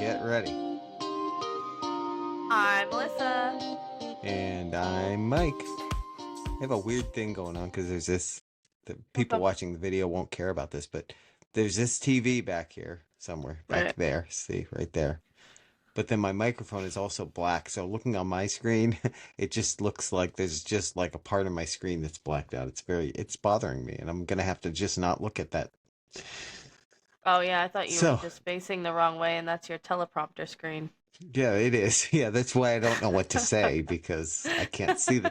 Get ready. I'm Melissa. And I'm Mike. I have a weird thing going on because there's this. The people watching the video won't care about this, but there's this TV back here somewhere. Back there. See, right there. But then my microphone is also black, so looking on my screen, it just looks like there's just like a part of my screen that's blacked out. It's bothering me, and I'm gonna have to just not look at that. Oh yeah, I thought you were So, just facing the wrong way and that's your teleprompter screen. yeah, it is. Yeah, that's why I don't know what to say because I can't see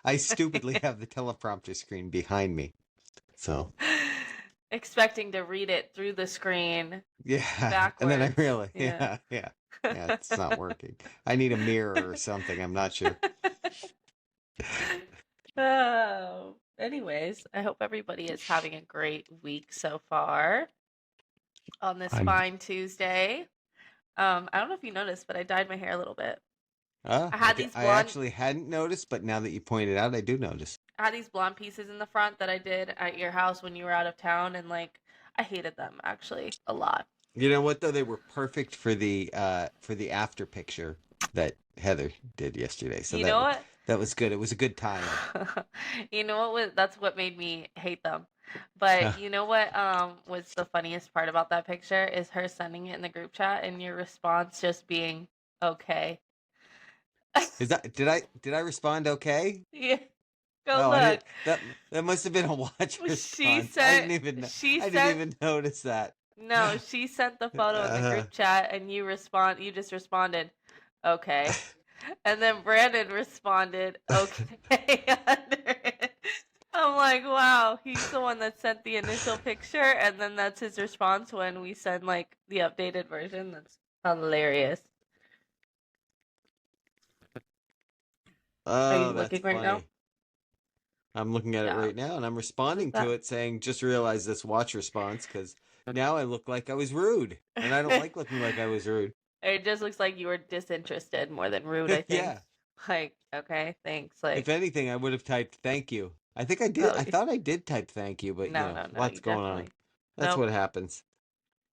I stupidly have the teleprompter screen behind me. So, Expecting to read it through the screen yeah, and then I backwards. really, yeah, it's not working. I need a mirror or something. I'm not sure. Oh, anyways, I hope everybody is having a great week so far on this I'm, fine Tuesday. I don't know if you noticed, but I dyed my hair a little bit. I had these I blonde actually hadn't noticed, but now that you pointed out, I do notice. I had these blonde pieces in the front that I did at your house when you were out of town, and like I hated them actually a lot. You know what though? They were perfect for the after picture that Heather did yesterday. So You know what? that was good. It was a good tie-in. You know what was that's what made me hate them. But you know what was the funniest part about that picture is her sending it in the group chat and your response just being okay. Is that did I respond okay? Yeah, go Oh, I look. did. That must have been a watch She response. sent she I didn't sent even notice that. no, she sent the photo in the Uh, group chat and you just responded, okay. And then Brandon responded, okay, under it. I'm like, wow, he's the one that sent the initial picture, and then that's his response when we send like the updated version. That's hilarious. Are you oh, that's looking right now? funny. I'm looking at it Yeah. right now and I'm What is responding to that? it saying, just realized this watch response because now I look like I was rude. And I don't like looking like I was rude. It just looks like you were disinterested more than rude, I think. Yeah. Like, okay, thanks. If Like, anything, I would have typed thank you. I think I did. oh, I thought I did type thank you, but no, no, no, lots you going on. definitely. That's Nope. what happens.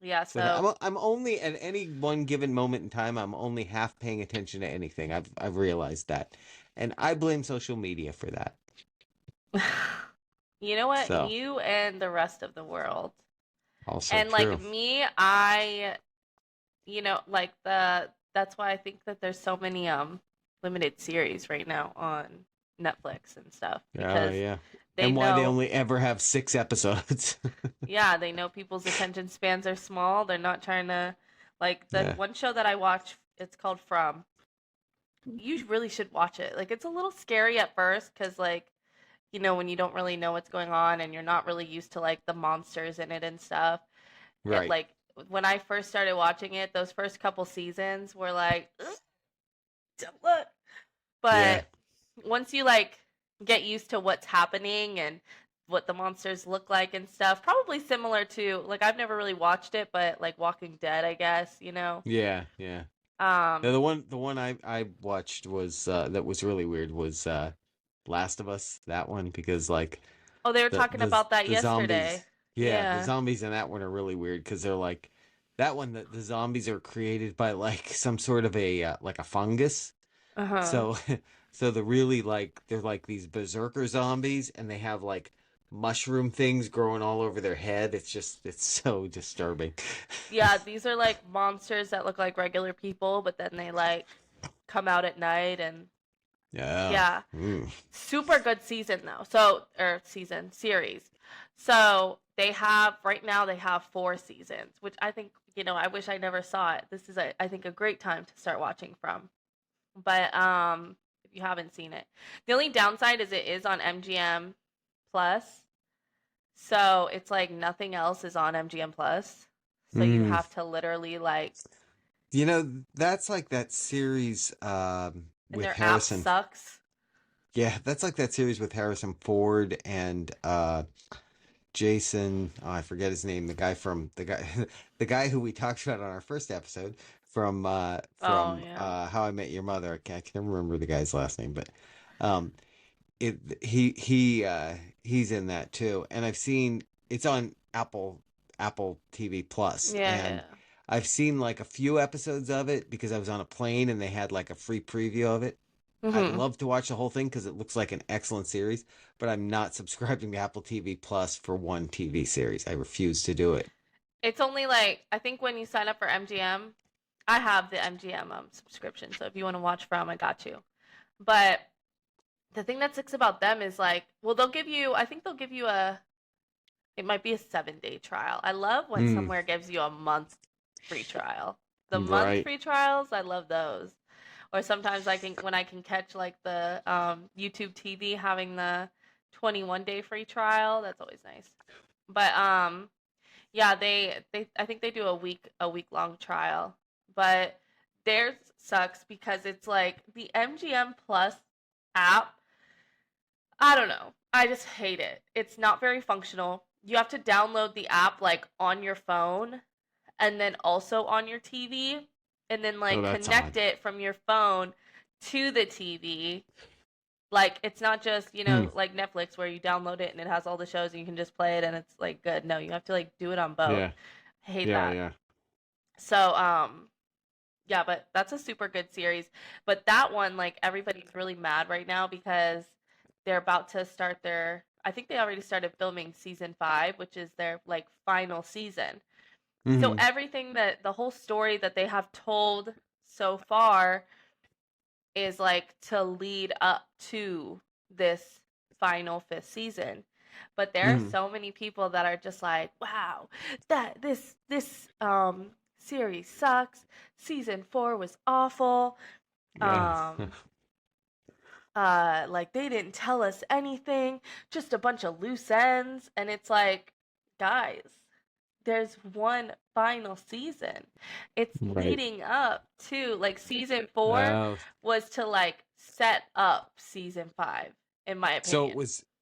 Yeah, So so I'm only at any one given moment in time, I'm only half paying attention to anything. I've realized that. And I blame social media for that. you know what? So You and the rest of the world. also And like true. me, like that's why I think that there's so many limited series right now on Netflix and stuff Oh because yeah. they And why they know, only ever have 6 episodes. yeah, they know people's attention spans are small. They're not trying to like the Yeah. one show that I watch, it's called From. You really should watch it. Like it's a little scary at first because like when you don't really know what's going on and you're not really used to like the monsters in it and stuff. It Right. like when I first started watching it, those first couple seasons were like, "Ugh, don't look." Yeah. But once you like get used to what's happening and what the monsters look like and stuff, probably similar to like I've never really watched it, but like Walking Dead, I guess. Yeah. Yeah. Now, Um, the one I watched was that was really weird was Last of Us, that one, because like oh, they were talking about that the yesterday. zombies, yeah, the Yeah. zombies in that one are really weird because they're like that one, the zombies are created by like some sort of a like a fungus. Uh-huh. So so the really like they're like these berserker zombies and they have like mushroom things growing all over their head. It's so disturbing. Yeah, these are like monsters that look like regular people, but then they like come out at night and Yeah. yeah. Mm. Super good season though. So, or season series. So, right now they have 4 seasons, which I think, I wish I never saw it. This is I think a great time to start watching from. But if you haven't seen it. The only downside is it is on MGM Plus. So, it's like nothing else is on MGM Plus. So you Mm. have to literally like That's like that series and with their app Harrison. sucks. Yeah, that's like that series with Harrison Ford and Jason, oh, I forget his name, the guy the guy who we talked about on our first episode Oh, from yeah. How I Met Your Mother. I can't remember the guy's last name, but um it he's in that too. And I've seen it's on Apple TV Plus Yeah, and yeah. I've seen like a few episodes of it because I was on a plane and they had like a free preview of it. I'd Hmm. love to watch the whole thing because it looks like an excellent series, but I'm not subscribing to Apple TV Plus for one TV series. I refuse to do it. It's only like I think when you sign up for MGM, I have the MGM subscription, so if you want to watch from, I got you. But the thing that sticks about them is like, well, they'll give you. I think they'll give you a. It might be a 7 day trial. I love when Mm, somewhere gives you a month free trial. The month right. free trials, I love those. Or sometimes I can when I can catch like the YouTube TV having the 21-day free trial. That's always nice. But yeah, they I think they do a week long trial. But theirs sucks because it's like the MGM Plus app. I don't know. I just hate it. It's not very functional. You have to download the app like on your phone and then also on your TV and then Oh, like that's connect odd. it from your phone to the TV. Like it's not just, Hmm. like Netflix where you download it and it has all the shows and you can just play it and it's like good. No, you have to like do it on both. Yeah. I hate Yeah. that. Yeah. So, yeah, but that's a super good series. But that one, like everybody's really mad right now because they're about to start I think they already started filming season 5, which is their like final season. So Hmm. everything that the whole story that they have told so far is like to lead up to this final 5th season. But there are Hmm. so many people that are just like, wow, that this series sucks. Season 4 was awful. Yeah. Um like they didn't tell us anything, just a bunch of loose ends and it's like, guys, there's one final season. It's Right. leading up to like season 4 Oh, was to like set up season 5 in my so opinion.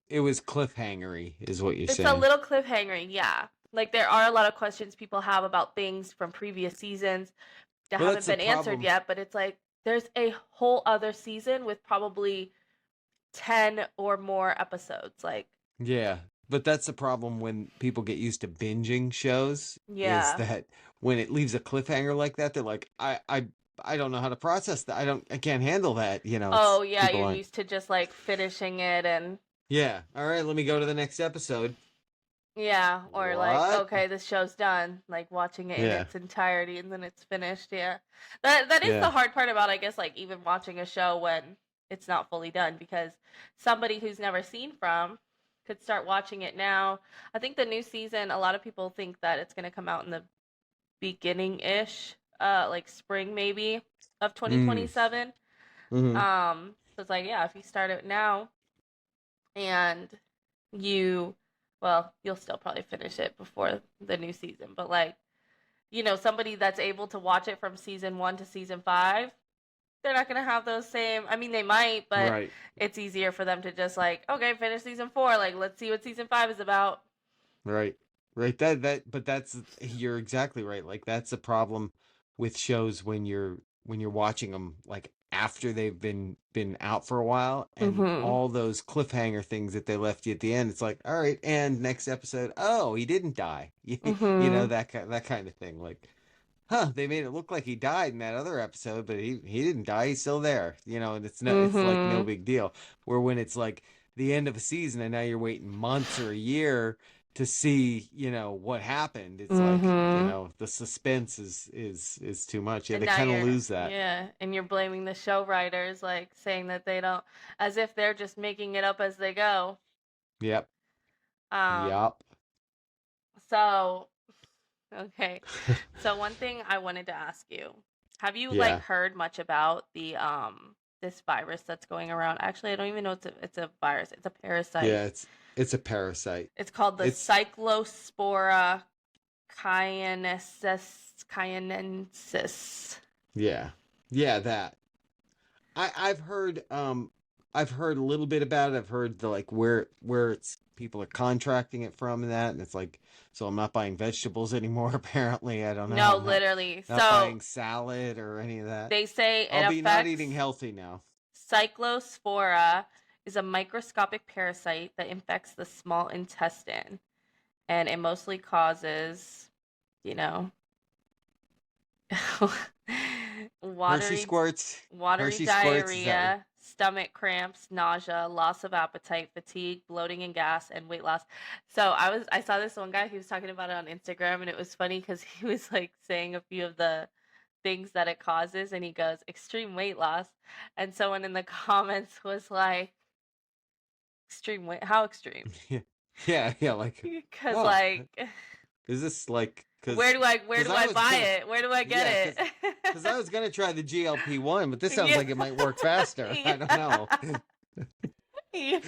it was cliffhangery, is what you're It's a saying. little cliffhanger, yeah. Like there are a lot of questions people have about things from previous seasons that Well, that's haven't the been answered problem. yet, but it's like there's a whole other season with probably 10 or more episodes. Like, Yeah, but that's the problem when people get used to binging shows, is yeah. that when it leaves a cliffhanger like that, they're like, I don't know how to process that. I can't handle that. It's Oh, yeah, people you're aren't. used to just like finishing it and Yeah. All right, let me go to the next episode. yeah, or like, What? okay, this show's done, like watching it in Yeah. its entirety and then it's finished. Yeah. That is the Yeah. hard part about I guess like even watching a show when it's not fully done because somebody who's never seen from could start watching it now. I think the new season, a lot of people think that it's going to come out in the beginning-ish, like spring maybe of Mm. 2027. Hmm. So it's like, yeah, if you start it now and you, well, you'll still probably finish it before the new season, but like, somebody that's able to watch it from season 1 to season 5, they're not gonna have those same. I mean, they might, but Right. it's easier for them to just like, okay, finish season 4. Like, let's see what season 5 is about. Right. Right. But you're exactly right. Like that's a problem with shows when you're watching them like after they've been out for a while, and Mhm. all those cliffhanger things that they left you at the end. It's like, all right, and next episode, oh, he didn't die. Mhm. That kind of thing. Like, huh, they made it look like he died in that other episode, but he didn't die. He's still there. And it's like no Mhm. big deal. Where when it's like the end of a season and now you're waiting months or a year to see, what happened. It's like, Mhm. the suspense is too much. Yeah, And they now kind of you're lose that. yeah, and you're blaming the show writers, like saying that they don't, as if they're just making it up as they go. Yep. Um. Yep. So okay. So one thing I wanted to ask you, have you like Yeah. heard much about the this virus that's going around? Actually, I don't even know it's a virus. It's a parasite. Yeah, it's a parasite. It's called the It's Cyclospora cyanensis. yeah. Yeah, that. I've heard a little bit about it. I've heard the like where it's people are contracting it from and that, and it's like, so I'm not buying vegetables anymore. Apparently, I don't know. No, I'm not literally. not So buying salad or any of that. they say it I'll be not eating affects healthy now. Cyclospora is a microscopic parasite that infects the small intestine and it mostly causes, you know, Hershey watery squirts. watery Hershey squirts. Is that what? diarrhea, stomach cramps, nausea, loss of appetite, fatigue, bloating and gas, and weight loss. So I saw this one guy, he was talking about it on Instagram, and it was funny because he was like saying a few of the things that it causes, and he goes, extreme weight loss. And someone in the comments was like, extreme weight, how extreme? Yeah, yeah, yeah. Like, Because oh, like is this like where because do I I was buy gonna it? Where do I get yeah because I it? was gonna try the GLP-1, but this sounds Yeah. like it might work faster. I don't know. Yeah.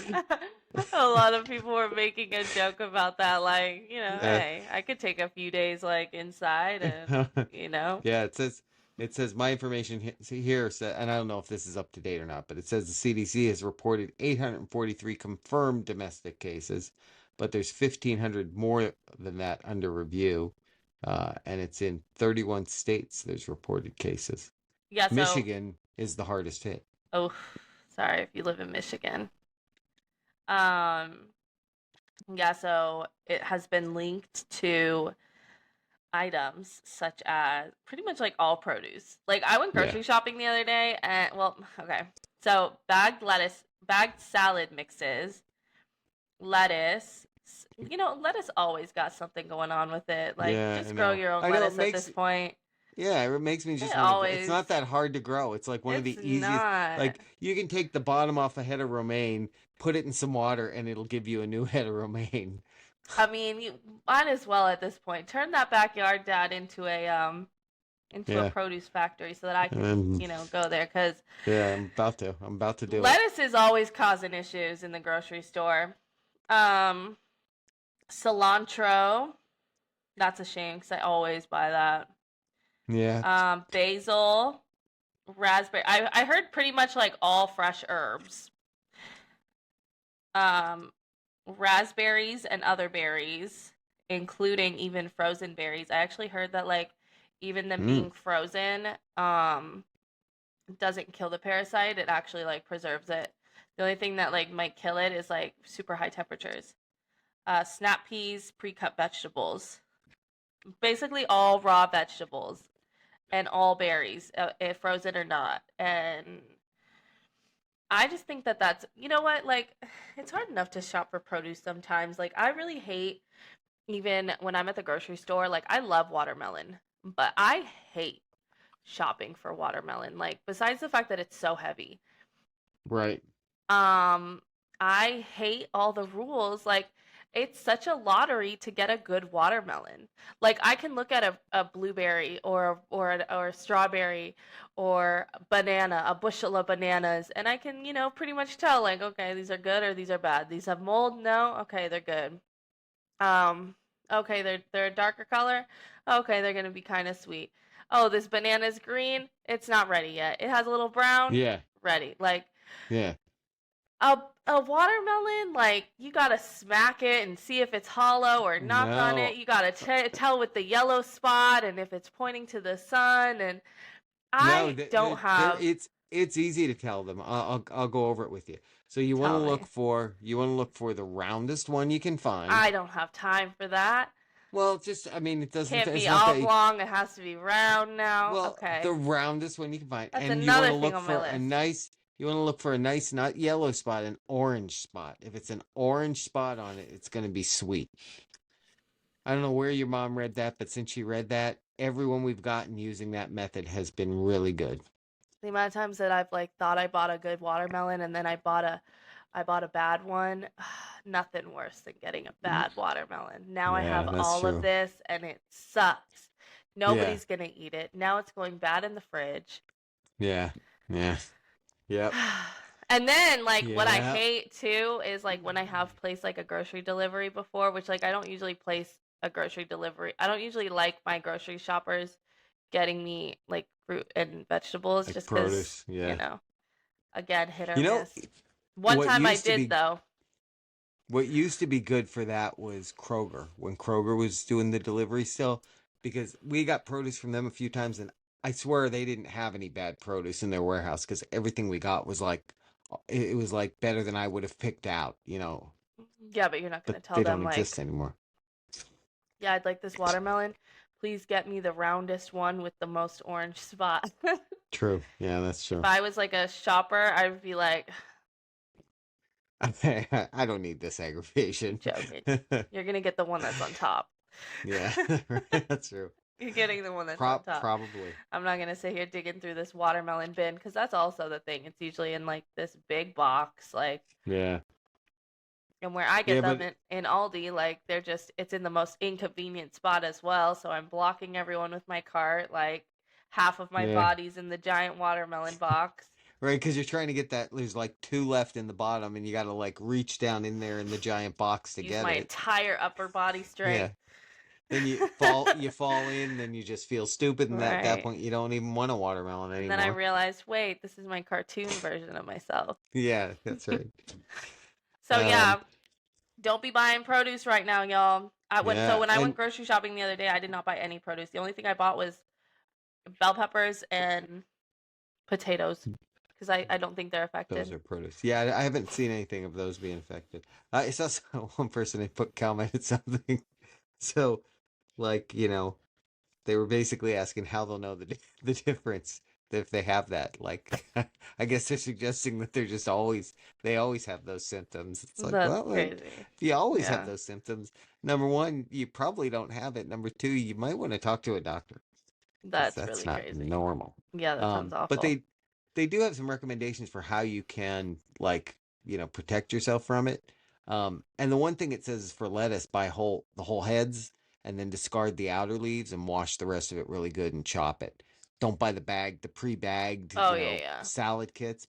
A lot of people were making a joke about that, like, Uh, hey, I could take a few days like inside and, yeah, it says my information here said, and I don't know if this is up to date or not, but it says the CDC has reported 843 confirmed domestic cases, but there's 1,500 more than that under review, and it's in 31 states. There's reported cases. yeah, so Michigan is the hardest hit. oh, sorry if you live in Michigan. Um, yeah, so it has been linked to items such as pretty much like all produce. Like I went Yeah, grocery shopping the other day and well, okay. So bagged lettuce, bagged salad mixes, lettuce. Lettuce always got something going on with it. Like yeah, I just grow know. your own I know it lettuce at makes this point. Yeah, it makes me It just want to. It's always not that hard to grow. It's like one of it's the easiest. not. Like you can take the bottom off a head of romaine, put it in some water, and it'll give you a new head of romaine. I mean, you might as well at this point turn that backyard dad into a Yeah, produce factory so that I can, and go there cuz yeah, I'm about to. I'm about to do it. lettuce is always causing issues in the grocery store. Um Cilantro, that's a shame cuz I always buy that. Yeah, Basil, raspberry. I heard pretty much like all fresh herbs. Um Raspberries and other berries, including even frozen berries. I actually heard that like even them mm, being frozen doesn't kill the parasite, it actually like preserves it. The only thing that like might kill it is like super high temperatures. Snap peas, pre-cut vegetables. Basically all raw vegetables and all berries, if frozen or not. And I just think that that's, you know what, like, it's hard enough to shop for produce sometimes. Like, I really hate, even when I'm at the grocery store, like, I love watermelon, but I hate shopping for watermelon. Like, besides the fact that it's so heavy, right. um, I hate all the rules. Like, it's such a lottery to get a good watermelon. Like, I can look at a blueberry or a strawberry or banana, a bushel of bananas, and I can, pretty much tell, like, okay, these are good or these are bad. These have mold? No? Okay, they're good. Um, okay, they're a darker color. Okay, they're gonna be kind of sweet. Oh, this banana's green. It's not ready yet. It has a little brown. Yeah, Ready. Like, yeah. a watermelon, like you gotta smack it and see if it's hollow or knock on it. No, You gotta tell with the yellow spot and if it's pointing to the sun. And no. I don't have. It's easy to tell them. I'll go over it with you. So Tell me. you want to look for the roundest one you can find. I don't have time for that. Well, just I mean, Can't it's be not that. oblong. It has to be round now. Well, the Okay, roundest one you can find, that's and you want another to thing look on my for a list. nice. You want to look for a nice, not yellow spot, an orange spot. If it's an orange spot on it, it's going to be sweet. I don't know where your mom read that, but since she read that, everyone we've gotten using that method has been really good. The amount of times that I've like thought I bought a good watermelon and then I bought a bad one. Nothing worse than getting a Mm. bad watermelon. Now I Yeah, have that's all of true. this and it sucks. Yeah, Nobody's gonna eat it. Now it's going bad in the fridge. yeah, yeah, yep, And then like what I yeah. hate too is like when I have placed like a grocery delivery before, which like I don't usually place a grocery delivery. I don't usually like my grocery shoppers getting me like fruit and vegetables Like just because, produce. you Yeah. know, again, hit or You know, miss. One what time I used to did be though. What used to be good for that was Kroger, when Kroger was doing the delivery still, because we got produce from them a few times, and I swear they didn't have any bad produce in their warehouse because everything we got was like, it was like better than I would have picked out, Yeah, but you're not but gonna tell they them don't exist like, anymore. yeah, I'd like this watermelon. please get me the roundest one with the most orange spot. True. Yeah, that's If true. I was like a shopper, I would be like, I don't need this you're aggravation. joking. You're gonna get the one that's on top. Yeah, that's true. You're getting the one that's on top. Probably. I'm not gonna sit here digging through this watermelon bin because that's also the thing. It's usually in like this big box, like, Yeah. and where I Yeah, get them but in Aldi, like it's in the most inconvenient spot as well. So I'm blocking everyone with my cart. Like half of my yeah. body's in the giant watermelon box. Right, because you're trying to get that. There's like two left in the bottom, and you got to like reach down in there in the giant box to Use get my it. entire upper body Yeah. strength. Then you fall in, then you just feel stupid, and at that Right. point you don't even want a watermelon And then I anymore. realized, wait, this is my cartoon version of myself. Yeah, that's right. So yeah, don't be buying produce right now, y'all. Yeah, When I and went grocery shopping the other day, I did not buy any produce. The only thing I bought was bell peppers and potatoes because I don't think they're those affected. are produce. Yeah, I haven't seen anything of those being affected. I saw one person they put commented something. So, like, they were basically asking how they'll know the difference if they have that. Like, I guess they're suggesting that they always have those symptoms. It's like, That's well, if crazy. you always have Yeah, those symptoms, number one, you probably don't have it. Number two, you might want to talk to a doctor because that's that's really not crazy. normal. Yeah, that sounds But awful. they do have some recommendations for how you can like protect yourself from it. And the one thing it says is for lettuce, buy the whole heads and then discard the outer leaves and wash the rest of it really good and chop it. Don't buy the pre-bagged, Oh yeah, yeah. salad kits.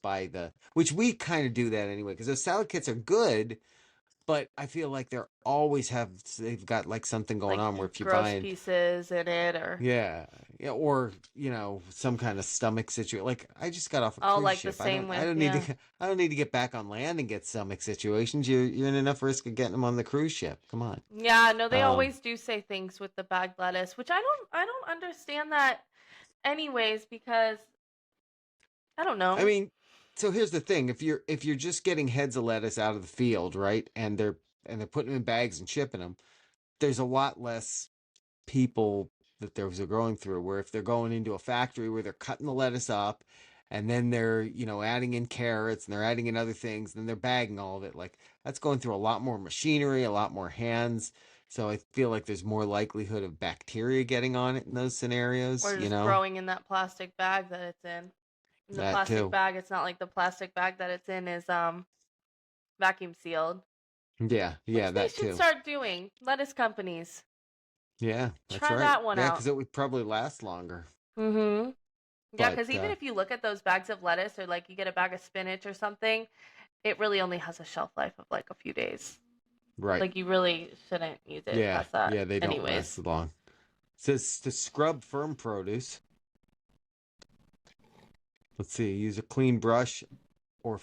Which we kind of do that anyway because those salad kits are good, but I feel like they've got like something going Like on where if you're gross buying, pieces in it, or yeah, yeah, or some kind of stomach situation. Like I just got off a oh, cruise like the ship. same I with don't need yeah. to I don't need to get back on land and get stomach situations. You're in enough risk of getting them on the cruise ship. Come on. Yeah, no, they Um, always do say things with the bagged lettuce, which I don't understand that anyways because I don't I know. mean, so here's the thing: if you're just getting heads of lettuce out of the field, right, and they're putting them in bags and shipping them, there's a lot less people that those are going through. Where if they're going into a factory where they're cutting the lettuce up, and then they're adding in carrots and they're adding in other things, and then they're bagging all of it. Like that's going through a lot more machinery, a lot more hands. So I feel like there's more likelihood of bacteria getting on it in those scenarios. Or just growing in that plastic bag that it's in. In the That plastic too. bag, it's not like the plastic bag that it's in is vacuum sealed, Yeah, yeah, which they that should too. start doing. Lettuce companies, Yeah, that's try right. that one Yeah, out. because it would probably last longer. Mm-hmm. Yeah, But because even if you look at those bags of lettuce or like you get a bag of spinach or something, it really only has a shelf life of like a few days. right. Like you really shouldn't use it Yeah, past that, yeah, they don't last anyways. long. It says to scrub firm produce. Let's see. Use a clean brush or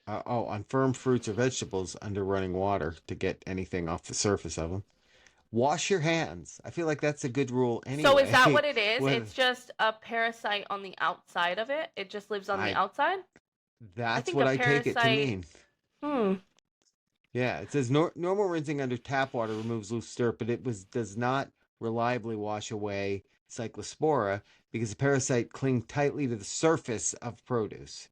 on firm fruits or vegetables under running water to get anything off the surface of them. Wash your hands. I feel like that's a good rule So is that anyway. what it is? Whether It's just a parasite on the outside of it. It just lives on the I outside. I That's think what a I take it to parasite. mean. Hmm. Yeah, it says normal rinsing under tap water removes loose dirt, but does not reliably wash away cyclospora because the parasite cling tightly to the surface of produce.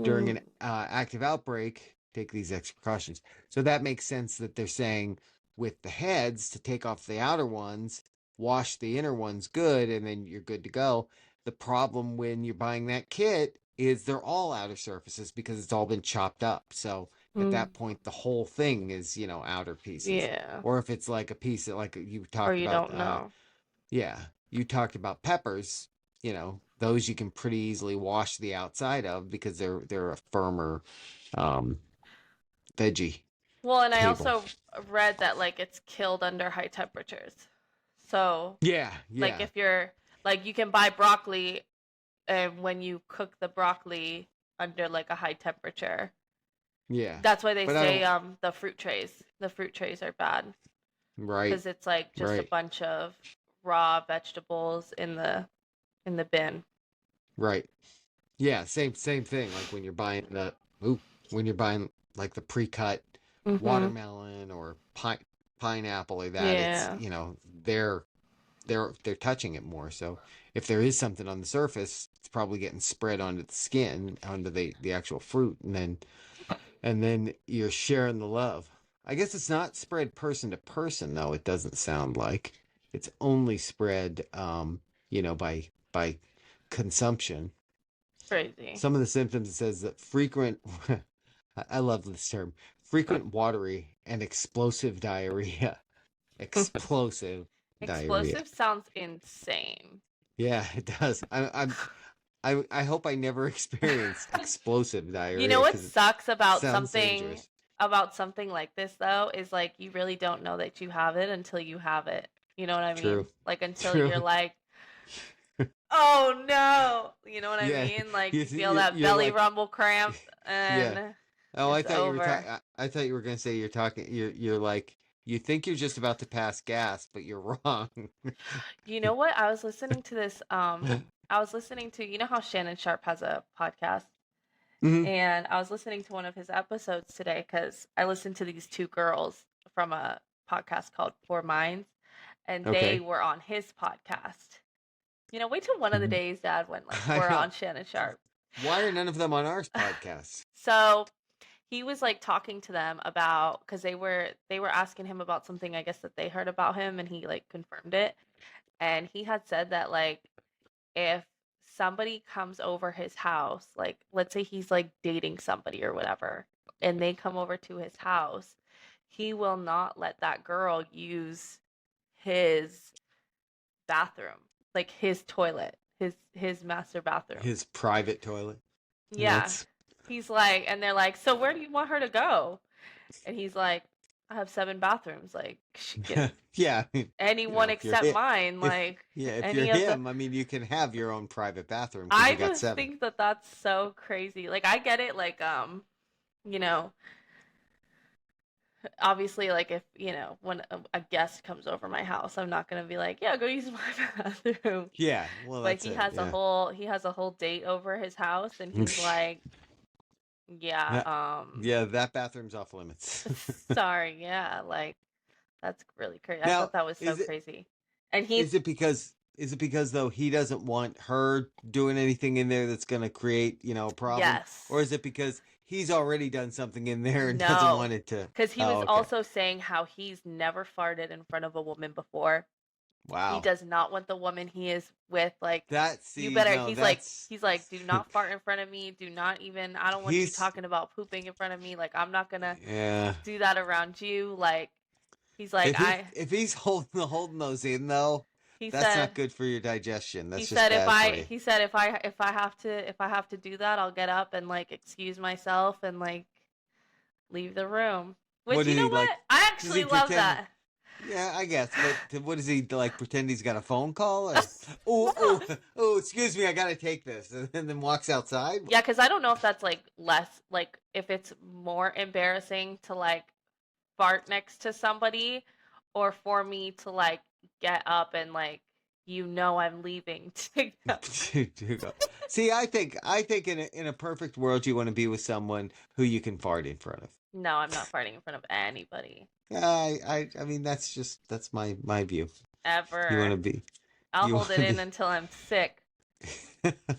During an Mm. active outbreak, take these extra precautions. So that makes sense that they're saying with the heads to take off the outer ones, wash the inner ones good, and then you're good to go. The problem when you're buying that kit is they're all outer surfaces because it's all been chopped up. So at Mm. that point, the whole thing is, outer pieces. Yeah. Or if it's like a piece that, like you Or talked you about, don't know. yeah, you talked about peppers. Those you can pretty easily wash the outside of because they're a firmer um, veggie Well, and I table. also read that like it's killed under high temperatures. So, Yeah, like yeah, if you're like you can buy broccoli and when you cook the broccoli under like a high temperature. yeah. That's why they But I say don't. the fruit trays are bad Right, because it's like just a right, bunch of raw vegetables in the bin. right. Yeah, same thing. Like when you're buying like the pre-cut Mhm. watermelon or pineapple or that, it's Yeah. they're they're touching it more. So if there is something on the surface, it's probably getting spread onto the skin, onto the actual fruit, and then you're sharing the love. I guess it's not spread person to person though. It doesn't sound like it's only spread, by consumption. Crazy. Some of the symptoms, it says that frequent, I love this term, frequent watery and explosive diarrhea. Explosive diarrhea. Explosive sounds insane. Yeah, it does. I hope I never experienced explosive You know diarrhea what because it sucks sounds dangerous. about something like this though is like you really don't know that you have it until you have it. You know what I mean? True. Like until True. you're like, "Oh no." You know what I Yeah. mean? Like You you see- feel you're, that you're belly like, rumble cramp yeah. and Oh, I it's thought you were over. I thought you were gonna say you're talking. You're like you think you're just about to pass gas, but you're wrong. You know what? I was listening to this I was listening to, you know how Shannon Sharp has a podcast? Mhm. And I was listening to one of his episodes today because I listened to these two girls from a podcast called Poor Minds, and they Okay. were on his podcast. You know, wait till one of the days, Dad, when like I we're know. on Shannon Sharp. Why are none of them on our podcast? So he was like talking to them about because they were asking him about something I guess that they heard about him, and he like confirmed it. And he had said that like if somebody comes over his house, like let's say he's like dating somebody or whatever, and they come over to his house, he will not let that girl use his bathroom, like his toilet, his master bathroom. His private toilet. Yeah. That's He's like, and they're like, "So where do you want her to go?" And he's like, "I have 7 bathrooms. Like she can yeah. anyone If you're except him, mine, like if you're any of the him, I mean, you can have your own private bathroom because I you got just 7. think that that's so crazy. Like I get it like you know, obviously like if, when a guest comes over my house, I'm not going to be like, "Yeah, go use my bathroom." Yeah, well, But that's he it. has a Yeah. whole date over his house and he's like, "Yeah, That- yeah, that bathroom's off limits. sorry, yeah, like that's really crazy." I Now, thought that was so is it crazy. And is it because though he doesn't want her doing anything in there that's going to create, a problem, or yes. is it because he's already done something in there and doesn't No. want it to? Cuz he Oh, was okay. also saying how he's never farted in front of a woman before. He Wow. does not want the woman he is with like you See, better no, he's like do not fart in front of me, do not even I don't want you he's talking about pooping in front of me, like I'm not going to yeah. do that around you, like he's like If he's holding those in though, he that's said not good for your digestion. he That's just said bad for you. he said if I have to do that, I'll get up and like excuse myself and like leave the room. What Which you does know he what? like? I Does he actually love pretend? that. Yeah, I guess. But what does he like? Pretend he's got a phone call? Or, oh! Excuse me, I gotta take this, and then walks outside. Yeah, because I don't know if that's like less like if it's more embarrassing to like fart next to somebody or for me to like get up and like I'm leaving to go. See, I think in a perfect world, you want to be with someone who you can fart in front of. No, I'm not farting in front of anybody Yeah, I mean that's my view. You want to ever. be. I'll You hold want it to in be. until I'm sick.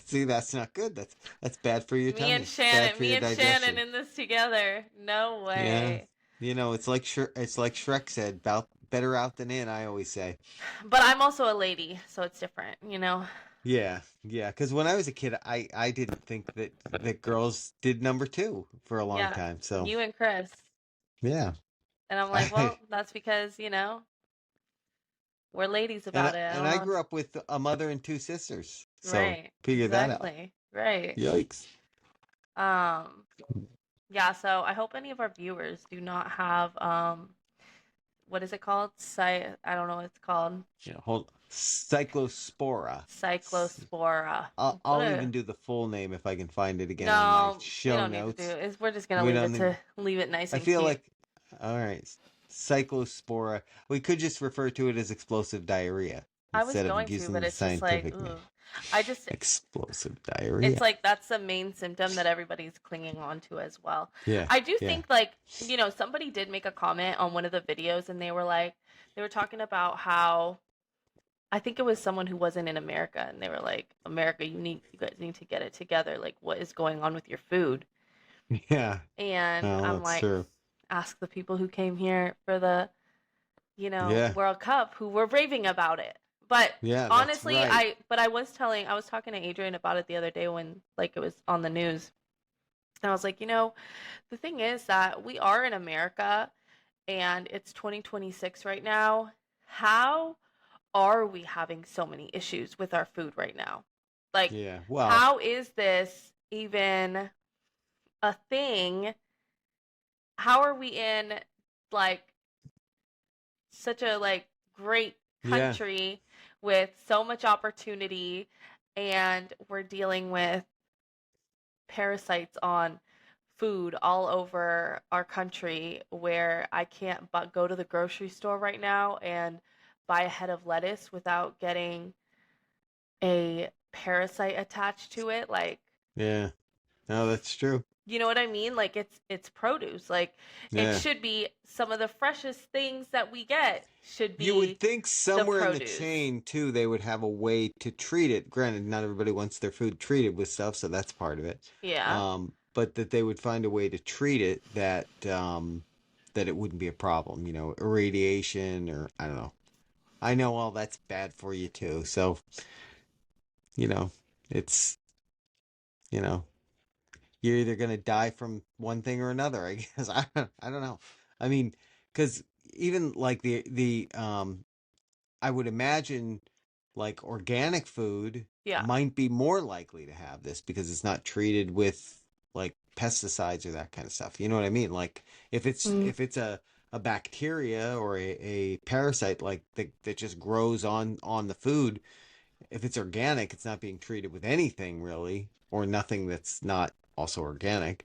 See, that's not good. That's bad for your Me and tummy. Bad for Me your and Shannon digestion. in this together. No Yeah. way. It's like Shrek said, about better out than in, I always say. But I'm also a lady, so it's different. Yeah, yeah. Because when I was a kid, I didn't think that girls did number 2 for a long Yeah, time. So you and Chris. yeah, And I'm like, I well, that's because we're ladies and about it. I and don't I know. grew up with a mother and 2 sisters. So Right. figure that out. Exactly. Right. Yikes. Um, yeah, so I hope any of our viewers do not have what is it called? I don't know what it's called. Yeah, hold Cyclospora. Cyclospora. I'll, What I'll even a do the full name if I can find it again on my No, we show don't need to do notes. it. We're just gonna We leave don't it need. to leave it nice I and feel cute. like, all right, Cyclospora. We could just refer to it as explosive diarrhea I was instead of going to, using but the it's just like, scientific name. ooh. I just Explosive It's diarrhea. like that's the main symptom that everybody's clinging on to as well. Yeah, I do yeah. think like, somebody did make a comment on one of the videos and they were talking about how I think it was someone who wasn't in America, and they were like, "America, you guys need to get it together. Like, what is going on with your food?" Yeah. And Oh, I'm that's like, true. ask the people who came here for the, Yeah. World Cup who were raving about it. But Yeah, that's honestly, right. I was talking to Adrian about it the other day when like it was on the news. And I was like, the thing is that we are in America and it's 2026 right now. How are we having so many issues with our food right now? Like, Yeah. Well, how is this even a thing? How are we in like such a like great yeah. country with so much opportunity and we're dealing with parasites on food all over our country where I can't but go to the grocery store right now and buy a head of lettuce without getting a parasite attached to it. Like, Yeah. No, that's true. you know what I mean? Like it's produce. Like it Yeah. should be some of the freshest things that we get should You would be think the somewhere in the produce. chain too, they would have a way to treat it. Granted, not everybody wants their food treated with stuff, so that's part of it. Yeah. But that they would find a way to treat it that it wouldn't be a problem, irradiation or I don't know. I know all that's bad for you too. So, you know, it's, you know, you're either going to die from one thing or another, I guess. I don't know. I mean, cuz even like the I would imagine like organic food Yeah. might be more likely to have this because it's not treated with like pesticides or that kind of stuff. You know what I mean? Like Mm. if it's a bacteria or a parasite like that just grows on the food, if it's organic, it's not being treated with anything really, or nothing that's not also organic.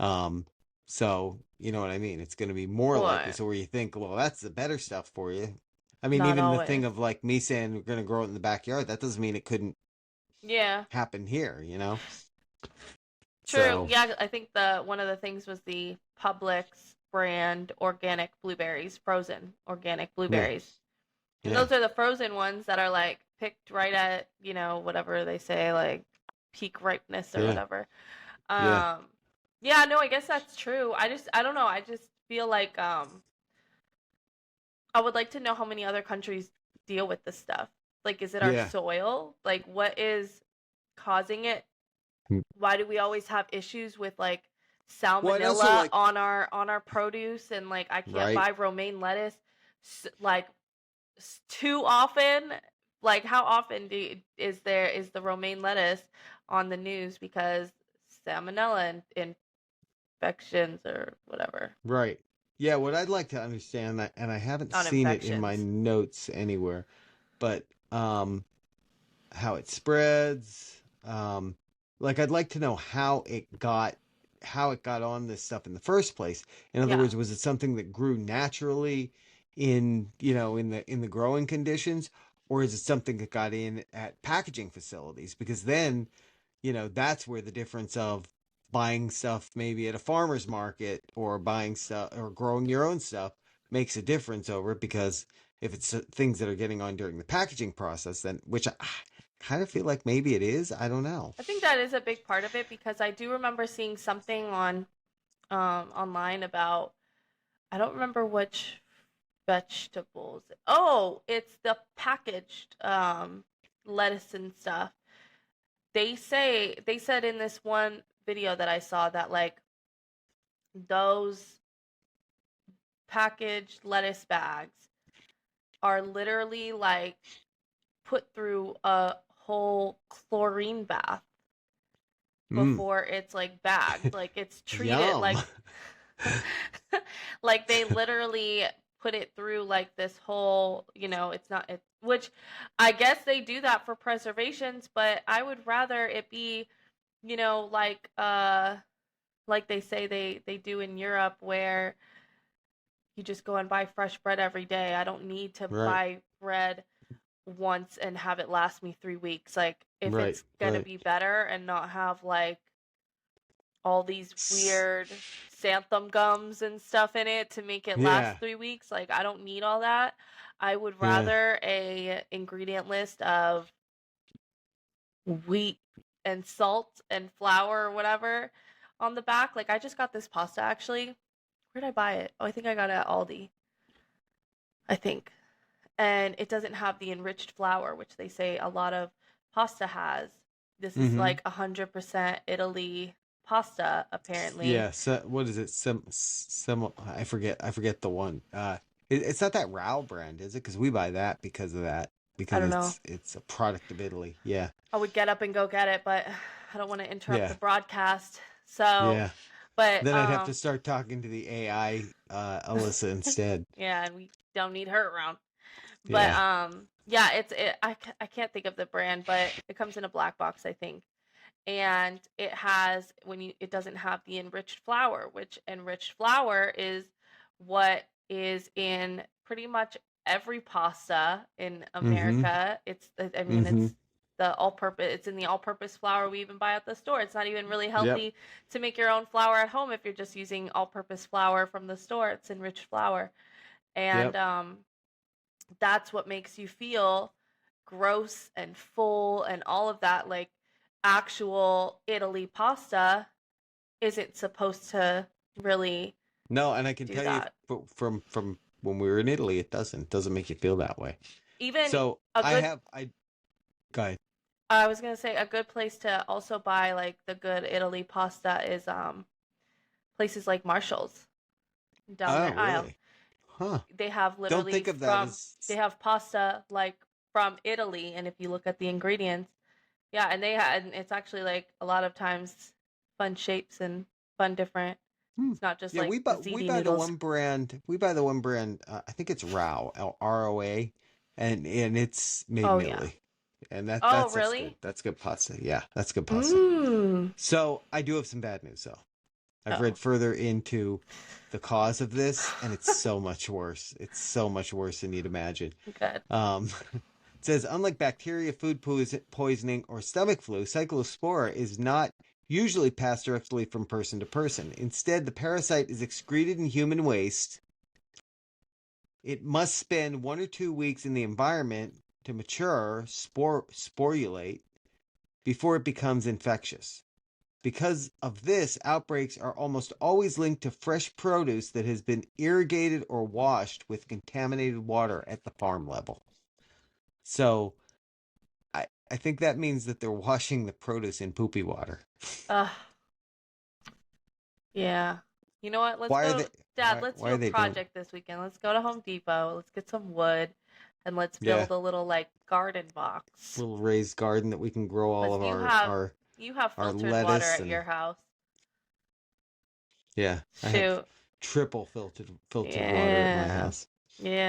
Um, so you know what I mean? It's going to be more likely. What? So where you think, well, that's the better stuff for you. I mean, Not even the always. thing of like me saying we're going to grow it in the backyard, that doesn't mean it couldn't Yeah. happen here. True. So Yeah, I think the one of the things was the Publix brand organic blueberries, frozen organic yeah, blueberries. And yeah, those are the frozen ones that are like picked right at, whatever they say, like peak ripeness or yeah, whatever. yeah, Um yeah, no, I guess that's true. I don't know. I just feel like I would like to know how many other countries deal with this stuff. Like is it our yeah. soil? Like what is causing it? Why do we always have issues with like Well, I'd also salmonella like on our produce and like I can't right. buy romaine lettuce like too often? Like how often is the romaine lettuce on the news because salmonella infections or whatever? Right. Yeah, what I'd like to understand that, and I haven't Not seen it in my infections. notes anywhere, but how it spreads. Like I'd like to know how it got on this stuff in the first place. In other Yeah. words, was it something that grew naturally in the growing conditions, or is it something that got in at packaging facilities? Because then that's where the difference of buying stuff maybe at a farmer's market or buying stuff or growing your own stuff makes a difference over it because if it's things that are getting on during the packaging process, then which I kind of feel like maybe it is. I don't know. I think that is a big part of it because I do remember seeing something on online about I don't remember which vegetables. Oh, it's the packaged lettuce and stuff. They said in this one video that I saw that like those packaged lettuce bags are literally like put through a whole chlorine bath Mm, before it's like bagged. Like it's treated yum. like like they literally put it through like this whole, it's not it which I guess they do that for preservations, but I would rather it be, like like they say they do in Europe where you just go and buy fresh bread every day. I don't need to Right, buy bread once and have it last me 3 weeks. Like if right, it's going to right. be better and not have like all these S- weird xanthan gums and stuff in it to make it last Yeah, 3 weeks. Like I don't need all that. I would Yeah. rather a ingredient list of wheat and salt and flour or whatever on the back. Like I just got this pasta actually. Where did I buy it? Oh, I think I got it at Aldi. I think. And it doesn't have the enriched flour, which they say a lot of pasta has. This is Mm-hmm. like 100% Italy pasta, apparently. Yeah. So what is it? I forget the one. It's not that Rao brand, is it? Because we buy that because of that. I Because don't know. it's a product of Italy. Yeah. I would get up and go get it, but I don't want to interrupt the Yeah. broadcast. So, Yeah. but Then I'd have to start talking to the AI Alyssa instead. yeah, and we don't need her around. But Yeah. yeah, I can't think of the brand, but it comes in a black box, I think. And it has it doesn't have the enriched flour, which enriched flour is what is in pretty much every pasta in Mm-hmm. America. I mean, Mm-hmm. it's in the all-purpose flour we even buy at the store. It's not even really Yep. healthy to make your own flour at home if you're just using all-purpose flour from the store. It's enriched flour. And Yep. that's what makes you feel gross and full and all of that. Like actual Italy pasta isn't supposed to really No, and I can do tell you that. from when we were in Italy, it doesn't make you feel that way. Even So a good I go ahead. I was gonna say a good place to also buy like the good Italy pasta is places like Marshall's down Oh, their aisle. really? Huh. They have Don't literally think of that from as they have pasta like from Italy, and if you look at the ingredients, yeah, and and it's actually like a lot of times fun shapes and fun different. hmm. It's not just Yeah, like we ziti buy the noodles. one brand. We buy the one brand. I think it's ROA, and it's made Oh in yeah. Italy, and that Oh stuff's good. really? That's good pasta. Yeah, that's good pasta. Mmm. So I do have some bad news though. I've read Oh. further into the cause of this, and it's so much worse. It's so much worse than you'd imagine. Good. Um, it says, unlike bacteria, food poisoning, or stomach flu, cyclospora is not usually passed directly from person to person. Instead, the parasite is excreted in human waste. It must spend 1 or 2 weeks in the environment to mature, sporulate, before it becomes infectious. Because of this, outbreaks are almost always linked to fresh produce that has been irrigated or washed with contaminated water at the farm level. So I think that means that they're washing the produce in poopy water. Uh yeah. You know what? Let's Why are go, they Dad, let's why do are a they doing? project this weekend. Let's go to Home Depot. Let's get some wood and let's Yeah, build a little like garden box. little raised garden that we can grow all Cuz of you have our filtered water lettuce at and your house. yeah, I have Shoot. triple filtered water at my Yeah. house.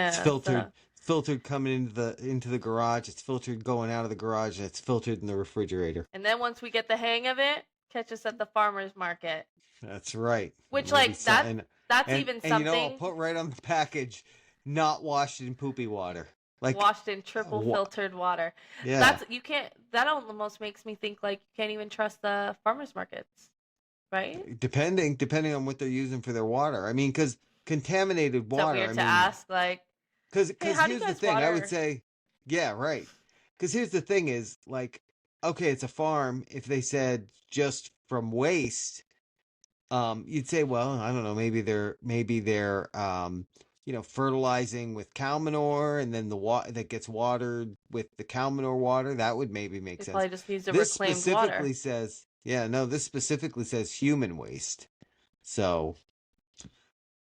It's Yeah. filtered So, filtered coming into the garage. It's filtered going out of the garage, and it's filtered in the refrigerator. and then once we get the hang of it, catch us at the farmers market. That's right. Which There'll be like something, that's even and I'll something put right on the package, not washed in poopy water. Like, washed in triple what? filtered water. Yeah. That's you can't that almost makes me think like you can't even trust the farmers markets, right? Depending on what they're using for their water. I mean, because contaminated Is that water. weird I to mean, ask like, "Hey, because how do you here's the guys thing. I would water?" say, yeah, right. Because here's the thing is like, okay, it's a farm. If they said just from waste, you'd say, well, I don't know, maybe they're fertilizing with cow manure, and then the water that gets watered with the cow manure water, that would maybe make They sense. probably just use the This reclaimed water. specifically says, yeah, no, this specifically says human waste. So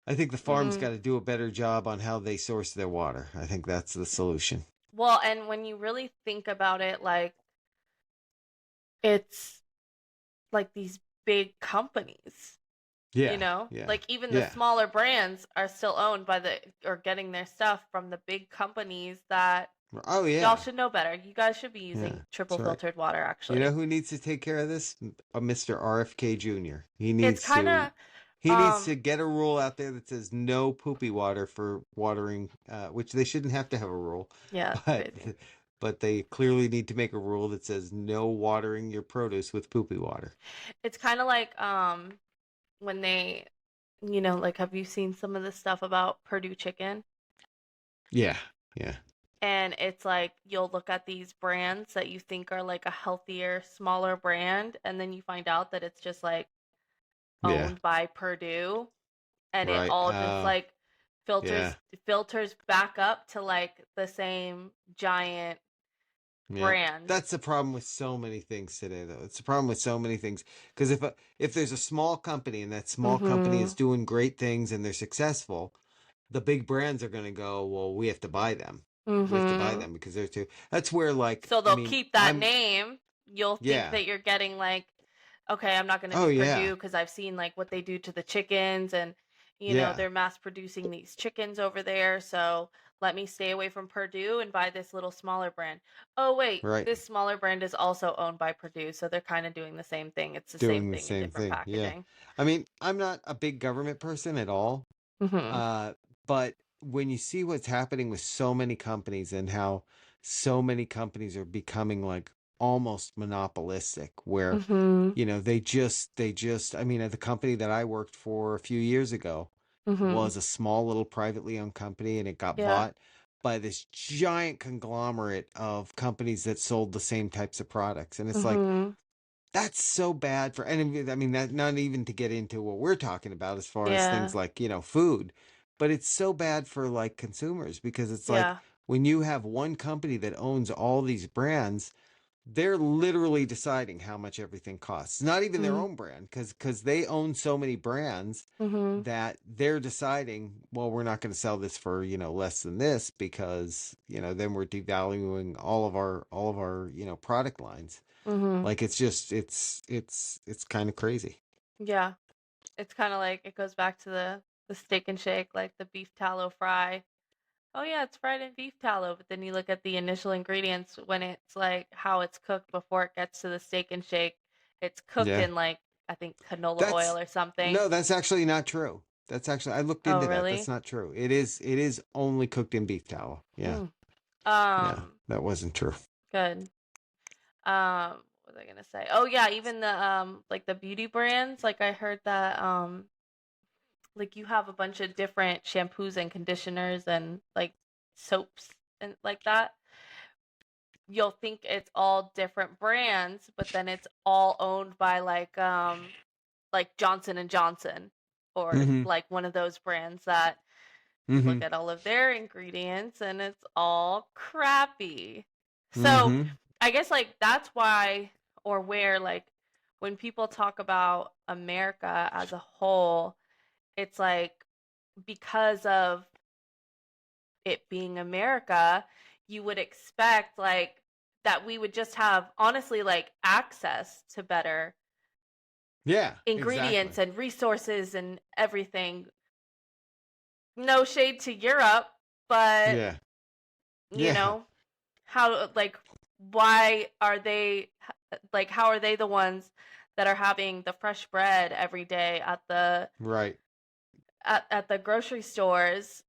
I think the farm's got Mm. to do a better job on how they source their water. I think that's the solution. Well, and when you really think about it, like it's like these big companies, Yeah, yeah, like even the yeah. smaller brands are still owned by the or getting their stuff from the big companies that Oh y'all yeah, should know better. You guys should be yeah. using triple That's right. filtered water, You know actually. who needs to take care of this? Mr. RFK Jr. He It's needs kind to of, he needs to um, get a rule out there that says no poopy water for watering, which they shouldn't have to have a rule, yeah, it's but crazy. but they clearly need to make a rule that says no watering your produce with poopy water. It's kind of like, when like, have you seen some of the stuff about Purdue chicken? Yeah, Yeah. And it's like you'll look at these brands that you think are like a healthier, smaller brand, and then you find out that it's just like Yeah. owned by Purdue, and it Right. all just like Yeah. filters back up to like the same giant Yeah. brand. That's the problem with so many things today, though. It's the problem with so many things because if there's a small company and that small company Mm-hmm. is doing great things and they're successful, the big brands are going to go, well, we have to buy them. We have to buy Mm-hmm. them because they're too. That's where, like, So I they'll mean, keep that name. You'll think yeah. that you're getting like, okay, I'm not going to Oh do yeah. Purdue because I've seen like what they do to the chickens, and Yeah. they're mass producing these chickens over there. So let me stay away from Purdue and buy this little smaller brand. Oh wait, Right. this smaller brand is also owned by Purdue, so they're kind of doing the same thing. It's the same Doing the thing in same different thing. Yeah. packaging. I mean, I'm not a big government person at all. Mm-hmm. Uh, but when you see what's happening with so many companies and how so many companies are becoming like almost monopolistic, where, Mm-hmm. I mean, the company that I worked for a few years ago Mm-hmm. was a small little privately owned company and it got Yeah. bought by this giant conglomerate of companies that sold the same types of products. And it's like, Mm-hmm. that's so bad for, and I mean, that not even to get into what we're talking about as far as Yeah. things like, food, but it's so bad for like consumers because it's like Yeah. when you have one company that owns all these brands, they're literally deciding how much everything costs. Not even their Mm-hmm. own brand, because they own so many brands Mm-hmm. that they're deciding, well, we're not going to sell this for, less than this because, then we're devaluing all of our, product lines. Mm-hmm. Like it's just it's kind of crazy. Yeah. It's kind of like it goes back to the steak and shake, like the beef tallow fry. Oh yeah, it's fried in beef tallow, but then you look at the initial ingredients when it's like how it's cooked before it gets to the steak and shake. It's cooked Yeah. in like I think canola oil That's or something. no, that's actually not true. That's actually I looked Oh into that. That's really? not true. It is only cooked in beef tallow. Yeah. Hmm. Yeah. Um, That wasn't true. good. What was I gonna say? Oh yeah, even the like the beauty brands, like I heard that like you have a bunch of different shampoos and conditioners and like soaps and like that. You'll think it's all different brands, but then it's all owned by like Johnson and Johnson or Mhm. like one of those brands that you look Mhm. at all of their ingredients and it's all crappy. So, Mhm. I guess like that's why or where like when people talk about America as a whole, it's like because of it being America, you would expect like that we would just have honestly like access to better Yeah, ingredients exactly. and resources and everything. No shade to Europe, but Yeah. you Yeah. know, how like why are they like how are they the ones that are having the fresh bread every day at the Right. at the grocery stores?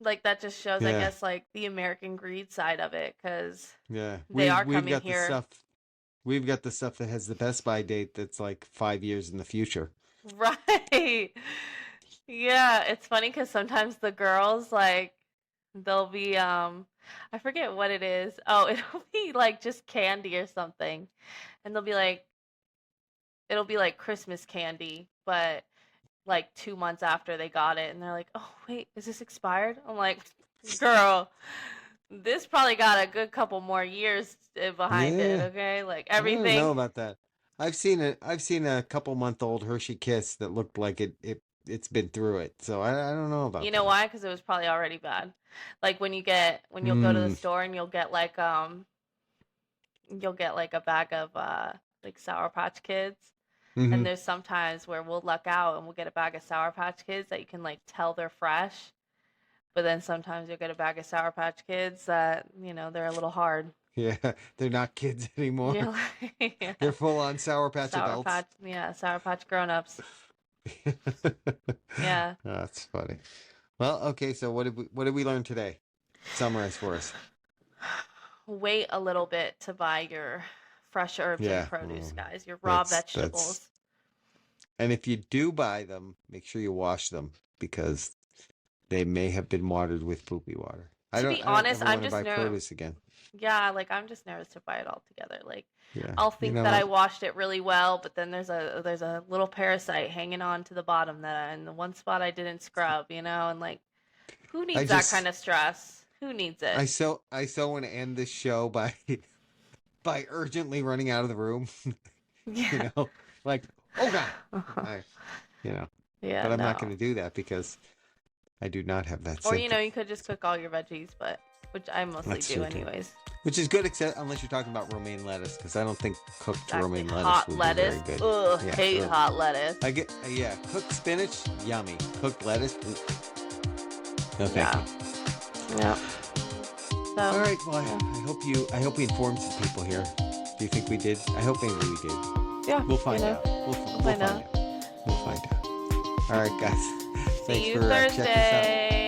Like that just shows I Yeah. guess like the American greed side of it cuz Yeah. they We've are we've coming got the here. stuff we've got the stuff that has the best by date that's like 5 years in the future. Right. Yeah, it's funny because sometimes the girls like they'll be I forget what it is. Oh, it'll be like just candy or something. And they'll be like it'll be like Christmas candy, but like 2 months after they got it and they're like, "Oh, wait, is this expired?" I'm like, "Girl, this probably got a good couple more years behind it, Yeah. okay? Like I don't know everything." about that. I've seen a couple month old Hershey Kiss that looked like it's been through it. So I don't know You about know that. why? Because it was probably already bad. Like when you'll go to the Hmm. store and you'll get like a bag of like Sour Patch Kids. And Hmm. there's sometimes where we'll luck out and we'll get a bag of Sour Patch Kids that you can like tell they're fresh. But then sometimes you'll get a bag of Sour Patch Kids that, they're a little hard. Yeah, they're not kids anymore. You're like, yeah, They're full on Sour Patch Sour adults. Patch, yeah, Sour Patch grown-ups. Yeah. That's funny. Well, okay, so what did we learn today? Summarize for us. Wait a little bit to buy your fresh herbs and Yeah, produce, well, guys, your raw that's vegetables. and if you do buy them, make sure you wash them because they may have been watered with poopy water. To be I don't honest, ever I'm want to just buy produce again. yeah, like I'm just nervous to buy it all together. Like Yeah. I'll You think know that I what? washed it really well, but then there's a little parasite hanging on to the bottom in the one spot I didn't scrub, and like who I needs that kind just of stress? Who needs it? I so want to end this show by by urgently running out of the room. Yeah. You know, like, oh God, I, you know, Yeah, but I'm not going no. to do that because I do not have that Or you sympathy. could just cook all your veggies, but which I mostly That's do true too. anyways. Which is good, except unless you're talking about romaine lettuce, because I don't think cooked Exactly. romaine lettuce Hot would be lettuce. very good. Ugh, Yeah, hate ugh. hot lettuce. I get yeah, cooked spinach, yummy. Cooked lettuce, no thank Yeah. you. Yeah. So, All right, well, yeah. I hope we informed some people here. Do you think we did? I hope maybe we did. Yeah, We'll find out. We'll find find out. out. We'll find out. All right, guys. Thanks See you for checking us out. Thursday.